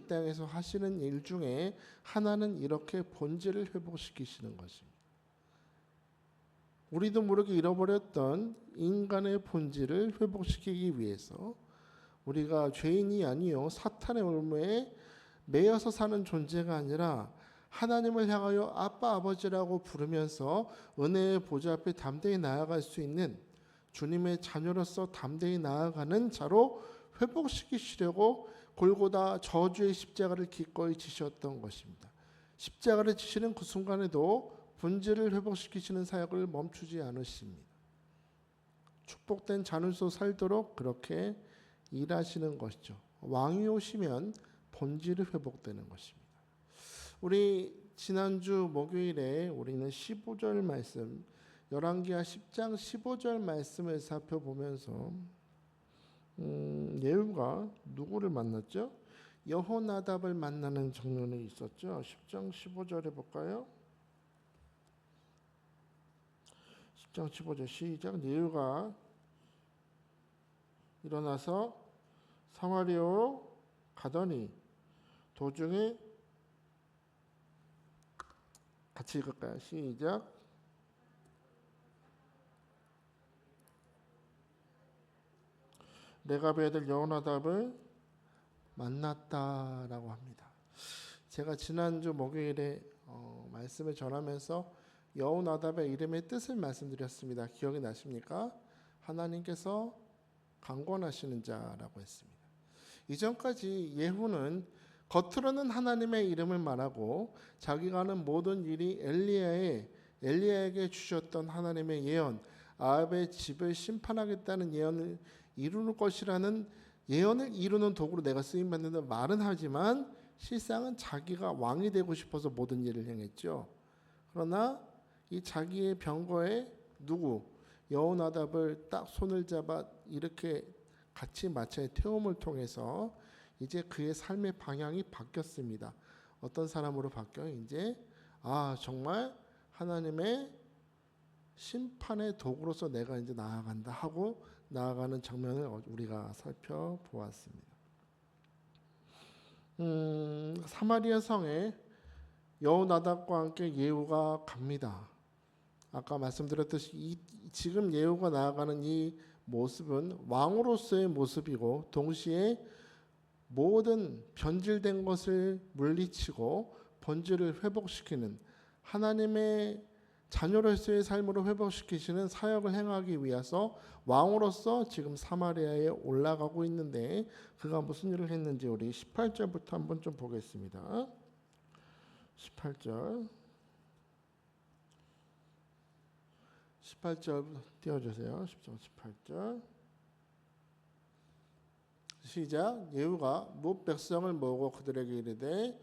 땅에서 하시는 일 중에 하나는 이렇게 본질을 회복시키시는 것입니다. 우리도 모르게 잃어버렸던 인간의 본질을 회복시키기 위해서 우리가 죄인이 아니요 사탄의 올무에 매여서 사는 존재가 아니라 하나님을 향하여 아빠 아버지라고 부르면서 은혜의 보좌 앞에 담대히 나아갈 수 있는 주님의 자녀로서 담대히 나아가는 자로 회복시키시려고 골고다 저주의 십자가를 기꺼이 지셨던 것입니다. 십자가를 지시는 그 순간에도 본질을 회복시키시는 사역을 멈추지 않으십니다. 축복된 자녀로 살도록 그렇게 일하시는 것이죠. 왕이 오시면 본질이 회복되는 것입니다. 우리 지난주 목요일에 우리는 15절 말씀, 열왕기하 10장 15절 말씀을 살펴보면서 예후가 누구를 만났죠? 여호나답을 만나는 장면이 있었죠. 10장 15절에 볼까요? 10장 15절 시작. 예후가 일어나서 사마리아로 가더니 도중에 같이 읽을까요? 시작. 레갑의 아들 여호나답을 만났다라고 합니다. 제가 지난주 목요일에 말씀을 전하면서 여호나답의 이름의 뜻을 말씀드렸습니다. 기억이 나십니까? 하나님께서 강권하시는 자라고 했습니다. 이전까지 예후는 겉으로는 하나님의 이름을 말하고 자기가 하는 모든 일이 엘리야에게 주셨던 하나님의 예언, 아합의 집을 심판하겠다는 예언을 이루는 것이라는 예언을 이루는 도구로 내가 쓰임받는다 말은 하지만 실상은 자기가 왕이 되고 싶어서 모든 일을 행했죠. 그러나 이 자기의 병거에 여호나답을 딱 손을 잡아 이렇게 같이 마차에 태움을 통해서 이제 그의 삶의 방향이 바뀌었습니다. 어떤 사람으로 바뀌어요? 이제 정말 하나님의 심판의 도구로서 내가 이제 나아간다 하고 나아가는 장면을 우리가 살펴보았습니다. 사마리아 성에 여호나답과 함께 예후가 갑니다. 아까 말씀드렸듯이 지금 예후가 나아가는 이 모습은 왕으로서의 모습이고 동시에 모든 변질된 것을 물리치고 본질을 회복시키는 하나님의 자녀로서의 삶으로 회복시키시는 사역을 행하기 위해서 왕으로서 지금 사마리아에 올라가고 있는데 그가 무슨 일을 했는지 우리 18절부터 한번 좀 보겠습니다. 18절 띄워주세요. 18절 시작. 예후가 뭇 백성을 모으고 그들에게 이르되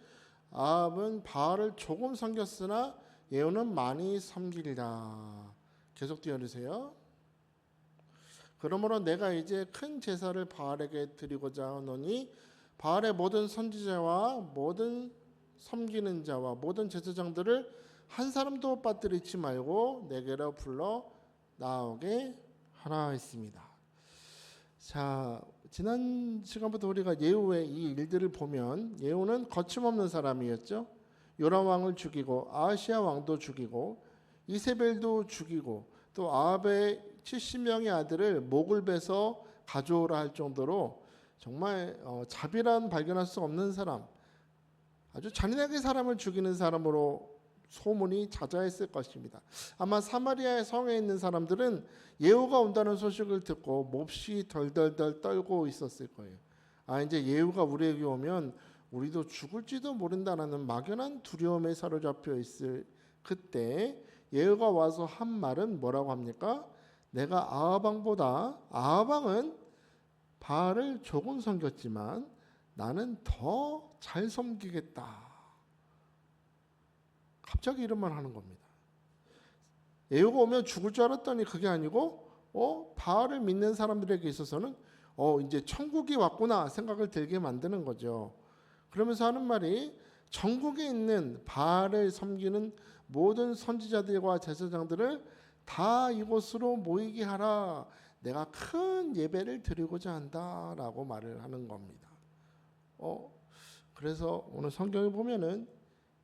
아합은 바알을 조금 섬겼으나 예후는 많이 섬기리라. 계속 띄워주세요. 그러므로 내가 이제 큰 제사를 바알에게 드리고자 하노니 바알의 모든 선지자와 모든 섬기는 자와 모든 제사장들을 한 사람도 빠뜨리지 말고 내게로 불러 나오게 하라 했습니다. 자, 지난 시간부터 우리가 예후의 이 일들을 보면 예후는 거침없는 사람이었죠. 요람 왕을 죽이고 아하시아 왕도 죽이고 이세벨도 죽이고 또 아합의 70명의 아들을 목을 베서 가져오라 할 정도로 정말 자비란 발견할 수 없는 사람, 아주 잔인하게 사람을 죽이는 사람으로 소문이 자자했을 것입니다. 아마 사마리아 성에 있는 사람들은 예후가 온다는 소식을 듣고 몹시 덜덜덜 떨고 있었을 거예요. 이제 예후가 우리에게 오면 우리도 죽을지도 모른다라는 막연한 두려움에 사로잡혀 있을 그때 예후가 와서 한 말은 뭐라고 합니까? 내가 아합왕은 바알을 조금 섬겼지만 나는 더 잘 섬기겠다. 갑자기 이런 말 하는 겁니다. 예후가 오면 죽을 줄 알았더니 그게 아니고 바알을 믿는 사람들에게 있어서는 이제 천국이 왔구나 생각을 들게 만드는 거죠. 그러면서 하는 말이 전국에 있는 바알을 섬기는 모든 선지자들과 제사장들을 다 이곳으로 모이게 하라. 내가 큰 예배를 드리고자 한다라고 말을 하는 겁니다. 그래서 오늘 성경에 보면은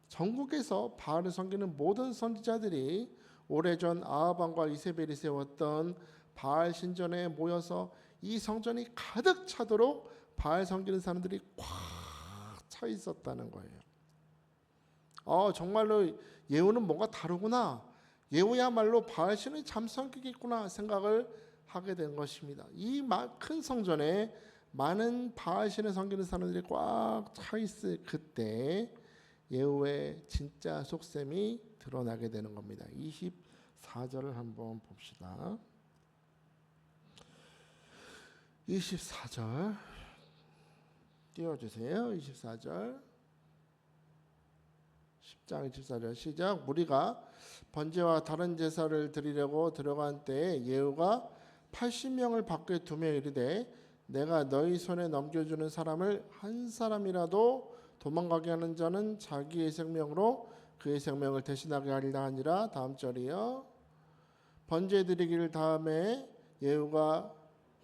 전국에서 바알을 섬기는 모든 선지자들이 오래전 아합 왕과 이세벨이 세웠던 바알 신전에 모여서 이 성전이 가득 차도록 바알 섬기는 사람들이 꽉 차 있었다는 거예요. 정말로 예후는 뭔가 다르구나. 예후야말로 바알 신을 참 섬기겠구나 생각을 하게 된 것입니다. 이 큰 성전에 많은 바알 신을 섬기는 사람들이 꽉 차 있을 그때 예후의 진짜 속셈이 드러나게 되는 겁니다. 24절을 한번 봅시다. 24절 띄워주세요. 24절 10장 24절 시작. 무리가 번제와 다른 제사를 드리려고 들어간 때에 예후가 80명을 밖에 두며 이르되 내가 너희 손에 넘겨주는 사람을 한 사람이라도 도망가게 하는 자는 자기의 생명으로 그의 생명을 대신하게 하리라 하니라. 다음 절이요. 번제 드리기를 다음에 예후가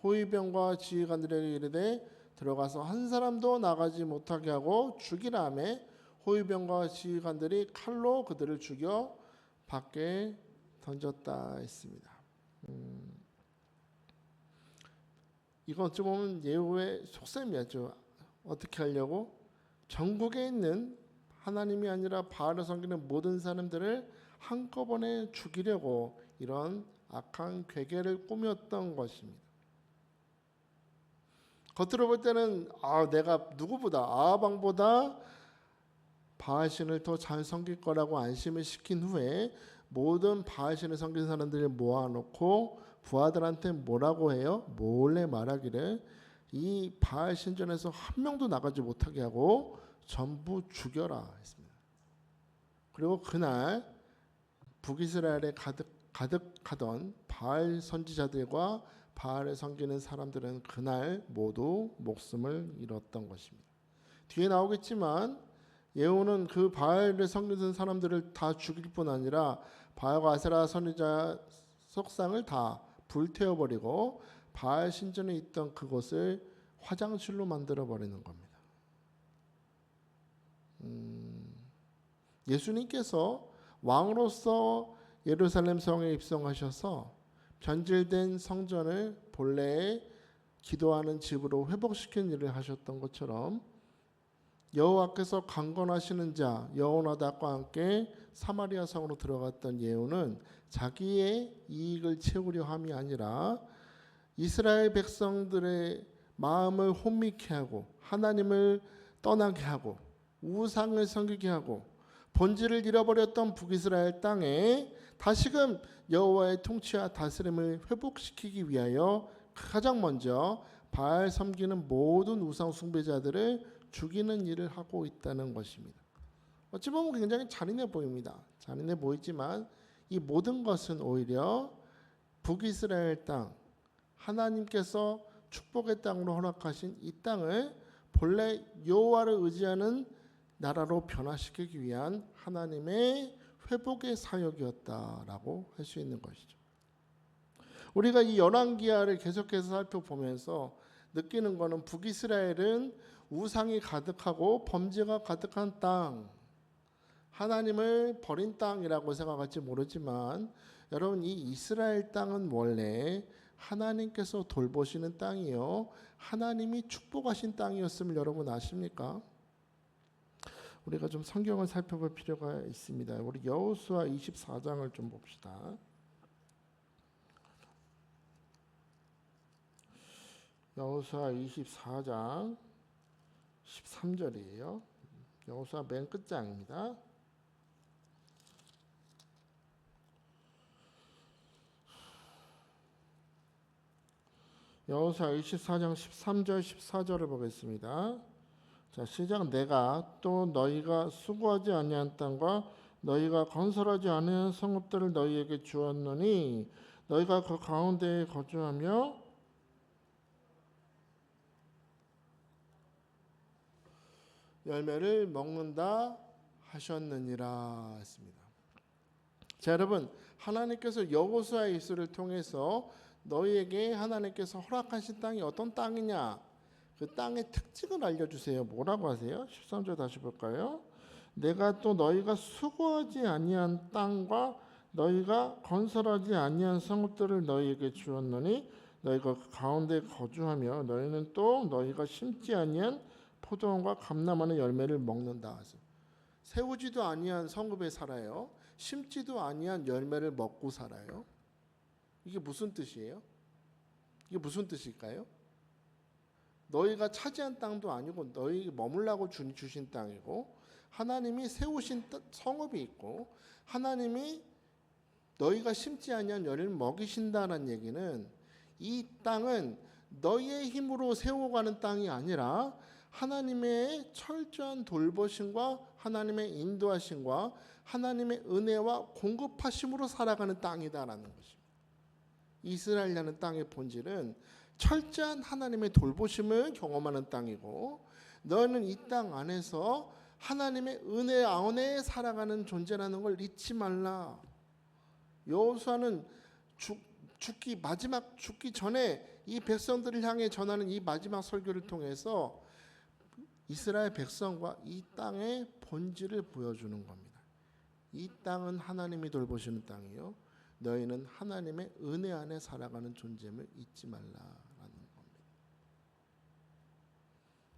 호위병과 지휘관들에게 이르되 들어가서 한 사람도 나가지 못하게 하고 죽이라 하매 호위병과 지휘관들이 칼로 그들을 죽여 밖에 던졌다 했습니다. 이건 어찌 보면 예후의 속셈이었죠. 어떻게 하려고? 전국에 있는 하나님이 아니라 바알을 섬기는 모든 사람들을 한꺼번에 죽이려고 이런 악한 괴계를 꾸몄던 것입니다. 겉으로 볼 때는 내가 누구보다 아합 왕보다 바알 신을 더 잘 섬길 거라고 안심을 시킨 후에 모든 바알 신을 섬기는 사람들을 모아놓고 부하들한테 뭐라고 해요? 몰래 말하기를 이 바알 신전에서 한 명도 나가지 못하게 하고 전부 죽여라 했습니다. 그리고 그날 북이스라엘에 가득하던 바알 선지자들과 바알을 섬기는 사람들은 그날 모두 목숨을 잃었던 것입니다. 뒤에 나오겠지만 예후는 그 바알을 섬기는 사람들을 다 죽일 뿐 아니라 바알과 아세라 선지자 석상을 다 불태워버리고 바알 신전에 있던 그곳을 화장실로 만들어버리는 겁니다. 예수님께서 왕으로서 예루살렘 성에 입성하셔서 변질된 성전을 본래의 기도하는 집으로 회복시키는 일을 하셨던 것처럼 여호와께서 강건하시는 자 여호나답과 함께 사마리아 성으로 들어갔던 예후는 자기의 이익을 채우려 함이 아니라 이스라엘 백성들의 마음을 혼미케 하고 하나님을 떠나게 하고 우상을 섬기게 하고 본질을 잃어버렸던 북이스라엘 땅에 다시금 여호와의 통치와 다스림을 회복시키기 위하여 가장 먼저 바알 섬기는 모든 우상 숭배자들을 죽이는 일을 하고 있다는 것입니다. 어찌 보면 굉장히 잔인해 보입니다. 잔인해 보이지만 이 모든 것은 오히려 북이스라엘 땅, 하나님께서 축복의 땅으로 허락하신 이 땅을 본래 여호와를 의지하는 나라로 변화시키기 위한 하나님의 회복의 사역이었다라고 할 수 있는 것이죠. 우리가 이 열왕기하를 계속해서 살펴보면서 느끼는 것은 북이스라엘은 우상이 가득하고 범죄가 가득한 땅, 하나님을 버린 땅이라고 생각할지 모르지만 여러분 이 이스라엘 땅은 원래 하나님께서 돌보시는 땅이요 하나님이 축복하신 땅이었음을 여러분 아십니까? 우리가 좀 성경을 살펴볼 필요가 있습니다. 우리 여호수아 24장을 좀 봅시다. 여호수아 24장 13절이에요. 여호수아 맨 끝장입니다. 여호수아 24장 13절 14절을 보겠습니다. 자, 시작. 내가 또 너희가 수고하지 아니한 땅과 너희가 건설하지 아니한 성읍들을 너희에게 주었노니 너희가 그 가운데에 거주하며 열매를 먹는다 하셨느니라 했습니다. 자, 여러분 하나님께서 여호수아의 입술을 통해서 너희에게 하나님께서 허락하신 땅이 어떤 땅이냐? 그 땅의 특징을 알려주세요. 뭐라고 하세요? 13절 다시 볼까요? 내가 또 너희가 수고하지 아니한 땅과 너희가 건설하지 아니한 성읍들을 너희에게 주었노니 너희가 그 가운데 거주하며 너희는 또 너희가 심지 아니한 포도원과 감람하는 열매를 먹는다. 세우지도 아니한 성읍에 살아요. 심지도 아니한 열매를 먹고 살아요. 이게 무슨 뜻이에요? 이게 무슨 뜻일까요? 너희가 차지한 땅도 아니고 너희 머물라고 주신 땅이고 하나님이 세우신 성읍이 있고 하나님이 너희가 심지 아니한 열매를 먹이신다는 얘기는 이 땅은 너희의 힘으로 세워가는 땅이 아니라 하나님의 철저한 돌보심과 하나님의 인도하심과 하나님의 은혜와 공급하심으로 살아가는 땅이다라는 것입니다. 이스라엘이라는 땅의 본질은 철저한 하나님의 돌보심을 경험하는 땅이고 너희는 이 땅 안에서 하나님의 은혜 안에 살아가는 존재라는 걸 잊지 말라. 여호수아는 죽기 전에 이 백성들을 향해 전하는 이 마지막 설교를 통해서 이스라엘 백성과 이 땅의 본질을 보여주는 겁니다. 이 땅은 하나님이 돌보시는 땅이요 너희는 하나님의 은혜 안에 살아가는 존재임을 잊지 말라라는 겁니다.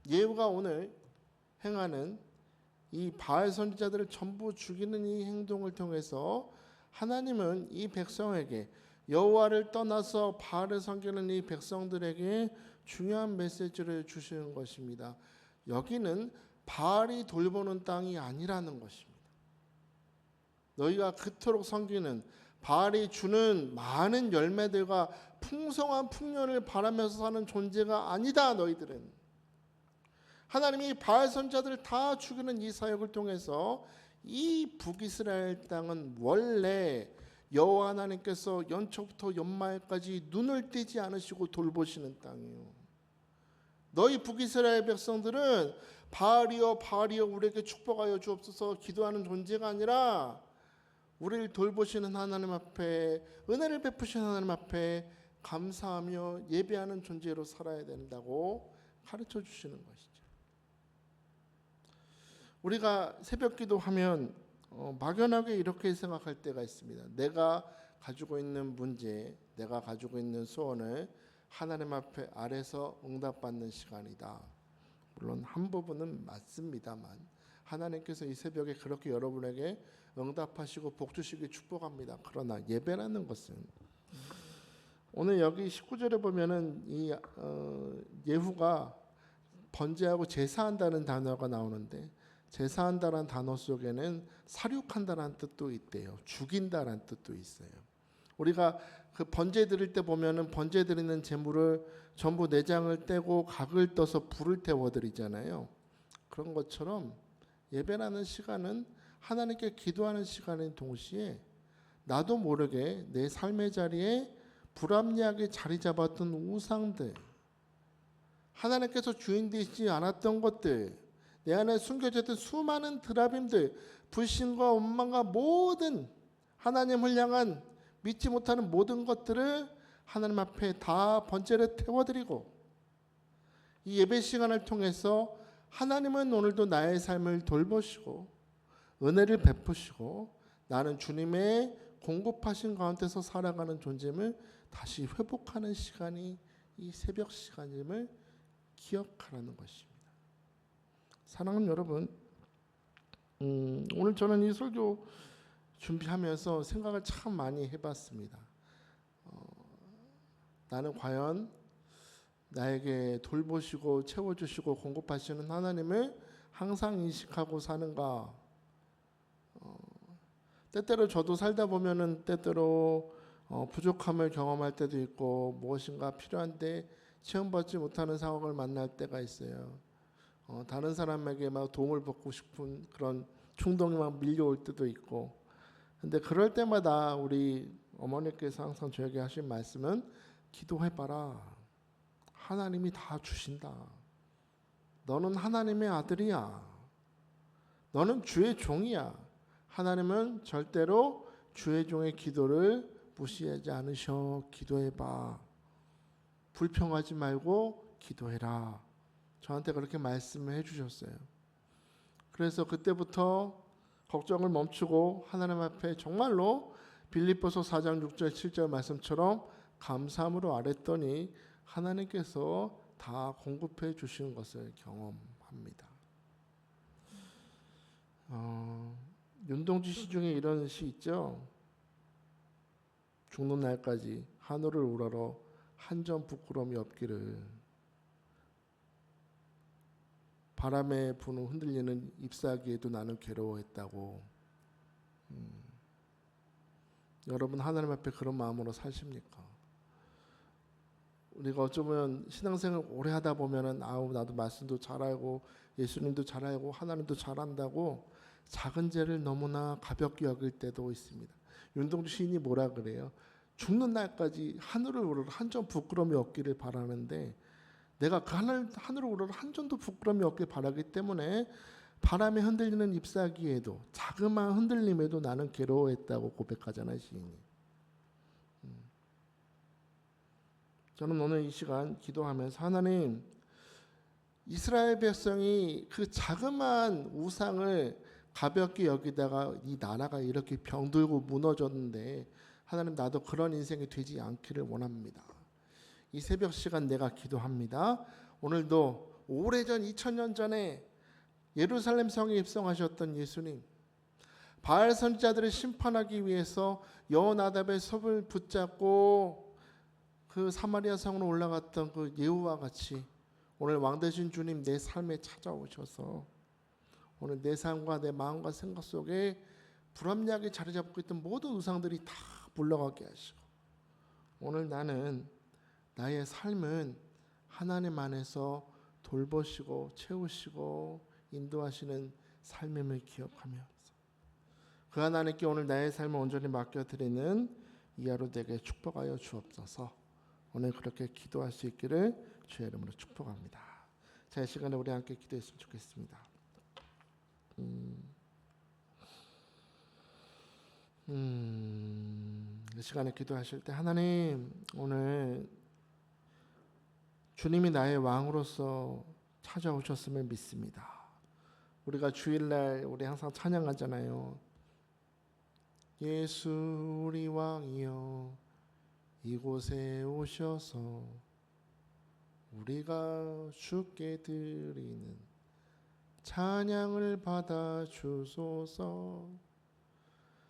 예후가 오늘 행하는 이 바알 선지자들을 전부 죽이는 이 행동을 통해서 하나님은 이 백성에게 여호와를 떠나서 바알을 섬기는 이 백성들에게 중요한 메시지를 주시는 것입니다. 여기는 바알이 돌보는 땅이 아니라는 것입니다. 너희가 그토록 섬기는 바알이 주는 많은 열매들과 풍성한 풍년을 바라면서 사는 존재가 아니다. 너희들은 하나님이 바알 선지자들을 다 죽이는 이 사역을 통해서 이 북이스라엘 땅은 원래 여호와 하나님께서 연초부터 연말까지 눈을 떼지 않으시고 돌보시는 땅이에요. 너희 북이스라엘 백성들은 바알이여 바알이여 우리에게 축복하여 주옵소서 기도하는 존재가 아니라 우리를 돌보시는 하나님 앞에 은혜를 베푸시는 하나님 앞에 감사하며 예배하는 존재로 살아야 된다고 가르쳐 주시는 것이죠. 우리가 새벽 기도하면 막연하게 이렇게 생각할 때가 있습니다. 내가 가지고 있는 문제, 내가 가지고 있는 소원을 하나님 앞에 아래서 응답받는 시간이다. 물론 한 부분은 맞습니다만 하나님께서 이 새벽에 그렇게 여러분에게 응답하시고 복 주시길 축복합니다. 그러나 예배라는 것은 오늘 여기 19절에 보면은 이 예후가 번제하고 제사한다는 단어가 나오는데 제사한다라는 단어 속에는 살육한다라는 뜻도 있대요. 죽인다라는 뜻도 있어요. 우리가 그 번제 드릴 때 보면은 번제 드리는 제물을 전부 내장을 떼고 각을 떠서 불을 태워 드리잖아요. 그런 것처럼 예배라는 시간은 하나님께 기도하는 시간인 동시에 나도 모르게 내 삶의 자리에 불합리하게 자리 잡았던 우상들, 하나님께서 주인 되시지 않았던 것들, 내 안에 숨겨졌던 수많은 드라빔들, 불신과 원망과 모든 하나님을 향한 믿지 못하는 모든 것들을 하나님 앞에 다 번제를 태워드리고 이 예배 시간을 통해서 하나님은 오늘도 나의 삶을 돌보시고 은혜를 베푸시고 나는 주님의 공급하신 가운데서 살아가는 존재임을 다시 회복하는 시간이 이 새벽 시간임을 기억하라는 것입니다. 사랑하는 여러분, 오늘 저는 이 설교 준비하면서 생각을 참 많이 해봤습니다. 나는 과연 나에게 돌보시고 채워주시고 공급하시는 하나님을 항상 인식하고 사는가? 때때로 저도 살다 보면은 때때로 부족함을 경험할 때도 있고 무엇인가 필요한데 체험받지 못하는 상황을 만날 때가 있어요. 다른 사람에게 막 도움을 받고 싶은 그런 충동이 막 밀려올 때도 있고, 근데 그럴 때마다 우리 어머니께서 항상 저에게 하신 말씀은 기도해봐라. 하나님이 다 주신다. 너는 하나님의 아들이야. 너는 주의 종이야. 하나님은 절대로 주의 종의 기도를 무시하지 않으셔. 기도해봐. 불평하지 말고 기도해라. 저한테 그렇게 말씀을 해주셨어요. 그래서 그때부터 걱정을 멈추고 하나님 앞에 정말로 빌립보서 4장 6절 7절 말씀처럼 감사함으로 아뢰더니 하나님께서 다 공급해 주신 것을 경험합니다. 윤동주 시 중에 이런 시 있죠. 죽는 날까지 하늘을 우러러 한 점 부끄러움이 없기를. 바람에 부는 흔들리는 잎사귀에도 나는 괴로워했다고. 여러분 하나님 앞에 그런 마음으로 사십니까? 우리가 어쩌면 신앙생활 오래 하다 보면은 나도 말씀도 잘 알고 예수님도 잘 알고 하나님도 잘 안다고 작은 죄를 너무나 가볍게 여길 때도 있습니다. 윤동주 시인이 뭐라 그래요? 죽는 날까지 하늘을 우러러 한 점 부끄러움이 없기를 바라는데 내가 그 하늘을 우러러 한 점도 부끄러움이 없길 바라기 때문에 바람에 흔들리는 잎사귀에도 자그마한 흔들림에도 나는 괴로워했다고 고백하잖아요, 시인이. 저는 오늘 이 시간 기도하면서 하나님, 이스라엘 백성이 그 자그마한 우상을 가볍게 여기다가 이 나라가 이렇게 병들고 무너졌는데 하나님, 나도 그런 인생이 되지 않기를 원합니다. 이 새벽 시간 내가 기도합니다. 오늘도 오래전 2000년 전에 예루살렘 성에 입성하셨던 예수님, 바알 선지자들을 심판하기 위해서 여호나답의 섭을 붙잡고 그 사마리아 성으로 올라갔던 그 예후와 같이 오늘 왕 되신 주님 내 삶에 찾아오셔서 오늘 내 삶과 내 마음과 생각 속에 불합리하게 자리 잡고 있던 모든 우상들이 다 물러가게 하시고 오늘 나는 나의 삶은 하나님 안에서 돌보시고 채우시고 인도하시는 삶임을 기억하면서 그 하나님께 오늘 나의 삶을 온전히 맡겨드리는 이 하루 되게 축복하여 주옵소서. 오늘 그렇게 기도할 수 있기를 주의 이름으로 축복합니다. 자, 이 시간에 우리 함께 기도했으면 좋겠습니다. 이 시간에 기도하실 때 하나님, 오늘 주님이 나의 왕으로서 찾아오셨음을 믿습니다. 우리가 주일날 우리 항상 찬양하잖아요. 예수 우리 왕이여 이곳에 오셔서 우리가 주께 드리는 찬양을 받아 주소서.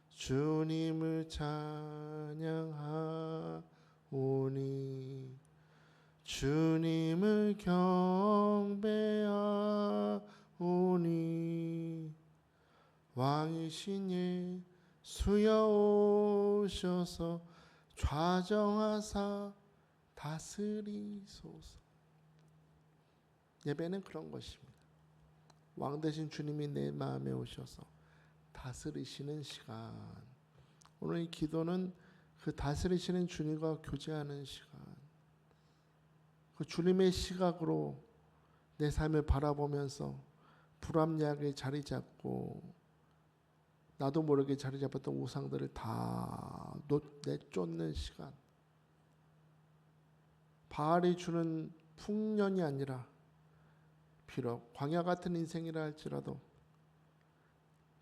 주님을 찬양하오니 주님을 경배하오니 왕이신 예수여 오셔서 좌정하사 다스리소서. 예배는 그런 것입니다. 왕 되신 주님이 내 마음에 오셔서 다스리시는 시간. 오늘 이 기도는 그 다스리시는 주님과 교제하는 시간. 그 주님의 시각으로 내 삶을 바라보면서 불합리하게 자리 잡고 나도 모르게 자리 잡았던 우상들을 다 내쫓는 시간. 바알이 주는 풍년이 아니라 비록 광야 같은 인생이라 할지라도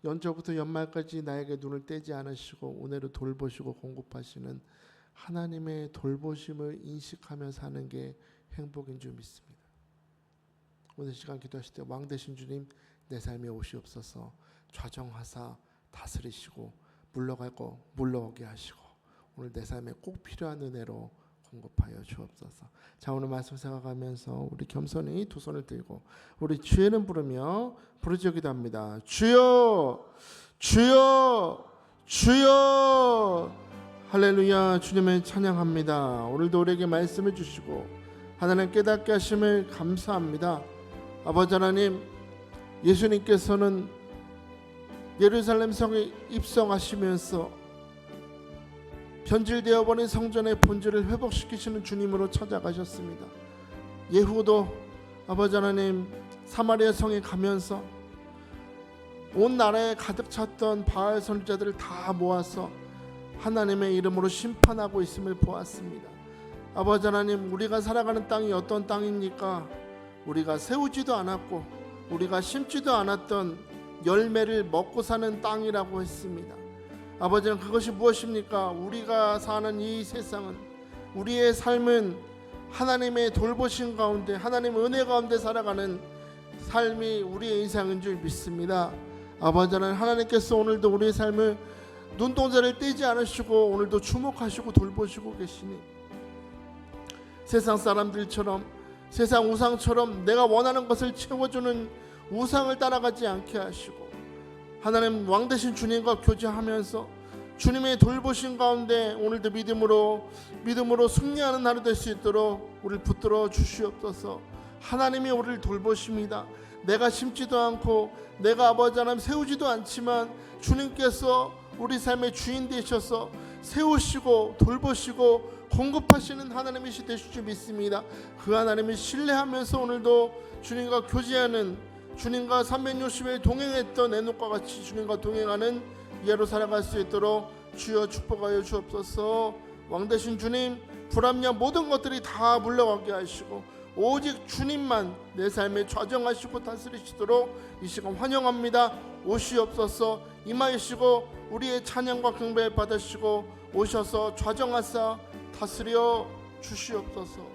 연초부터 연말까지 나에게 눈을 떼지 않으시고 오늘을 돌보시고 공급하시는 하나님의 돌보심을 인식하며 사는 게 행복인 줄 믿습니다. 오늘 시간 기도하실 때 왕 되신 주님 내 삶에 오시옵소서. 좌정하사 다스리시고 물러오게 하시고 오늘 내 삶에 꼭 필요한 은혜로 공급하여 주옵소서. 자, 오늘 말씀 생각하면서 우리 겸손히 두 손을 들고 우리 주의 이름 부르며 부르짖어 기도합니다. 주여 주여 주여. 할렐루야. 주님을 찬양합니다. 오늘도 우리에게 말씀을 주시고 하나님 깨닫게 하심을 감사합니다. 아버지 하나님, 예수님께서는 예루살렘 성에 입성하시면서 변질되어 버린 성전의 본질을 회복시키시는 주님으로 찾아가셨습니다. 예후도 아버지 하나님 사마리아 성에 가면서 온 나라에 가득 찼던 바알 선지자들을 다 모아서 하나님의 이름으로 심판하고 있음을 보았습니다. 아버지 하나님, 우리가 살아가는 땅이 어떤 땅입니까? 우리가 세우지도 않았고 우리가 심지도 않았던 열매를 먹고 사는 땅이라고 했습니다. 아버지는 그것이 무엇입니까? 우리가 사는 이 세상은, 우리의 삶은 하나님의 돌보심 가운데, 하나님의 은혜 가운데 살아가는 삶이 우리의 인생인 줄 믿습니다. 아버지는 하나님께서 오늘도 우리의 삶을 눈동자를 떼지 않으시고 오늘도 주목하시고 돌보시고 계시니 세상 사람들처럼, 세상 우상처럼 내가 원하는 것을 채워주는 우상을 따라가지 않게 하시고 하나님 왕 되신 주님과 교제하면서 주님의 돌보심 가운데 오늘도 믿음으로 승리하는 하루 될 수 있도록 우리를 붙들어 주시옵소서. 하나님이 우리를 돌보십니다. 내가 심지도 않고 내가 아버지 하나님 세우지도 않지만 주님께서 우리 삶의 주인 되셔서 세우시고 돌보시고 공급하시는 하나님이시 되실 줄 믿습니다. 그 하나님을 신뢰하면서 오늘도 주님과 교제하는, 주님과 360일 동행했던 에녹과 같이 주님과 동행하는 예로 살아갈 수 있도록 주여 축복하여 주옵소서. 왕되신 주님, 불합리한 모든 것들이 다 물러가게 하시고 오직 주님만 내 삶에 좌정하시고 다스리시도록 이 시간 환영합니다. 오시옵소서. 임하시고 우리의 찬양과 경배 받으시고 오셔서 좌정하사 다스려 주시옵소서.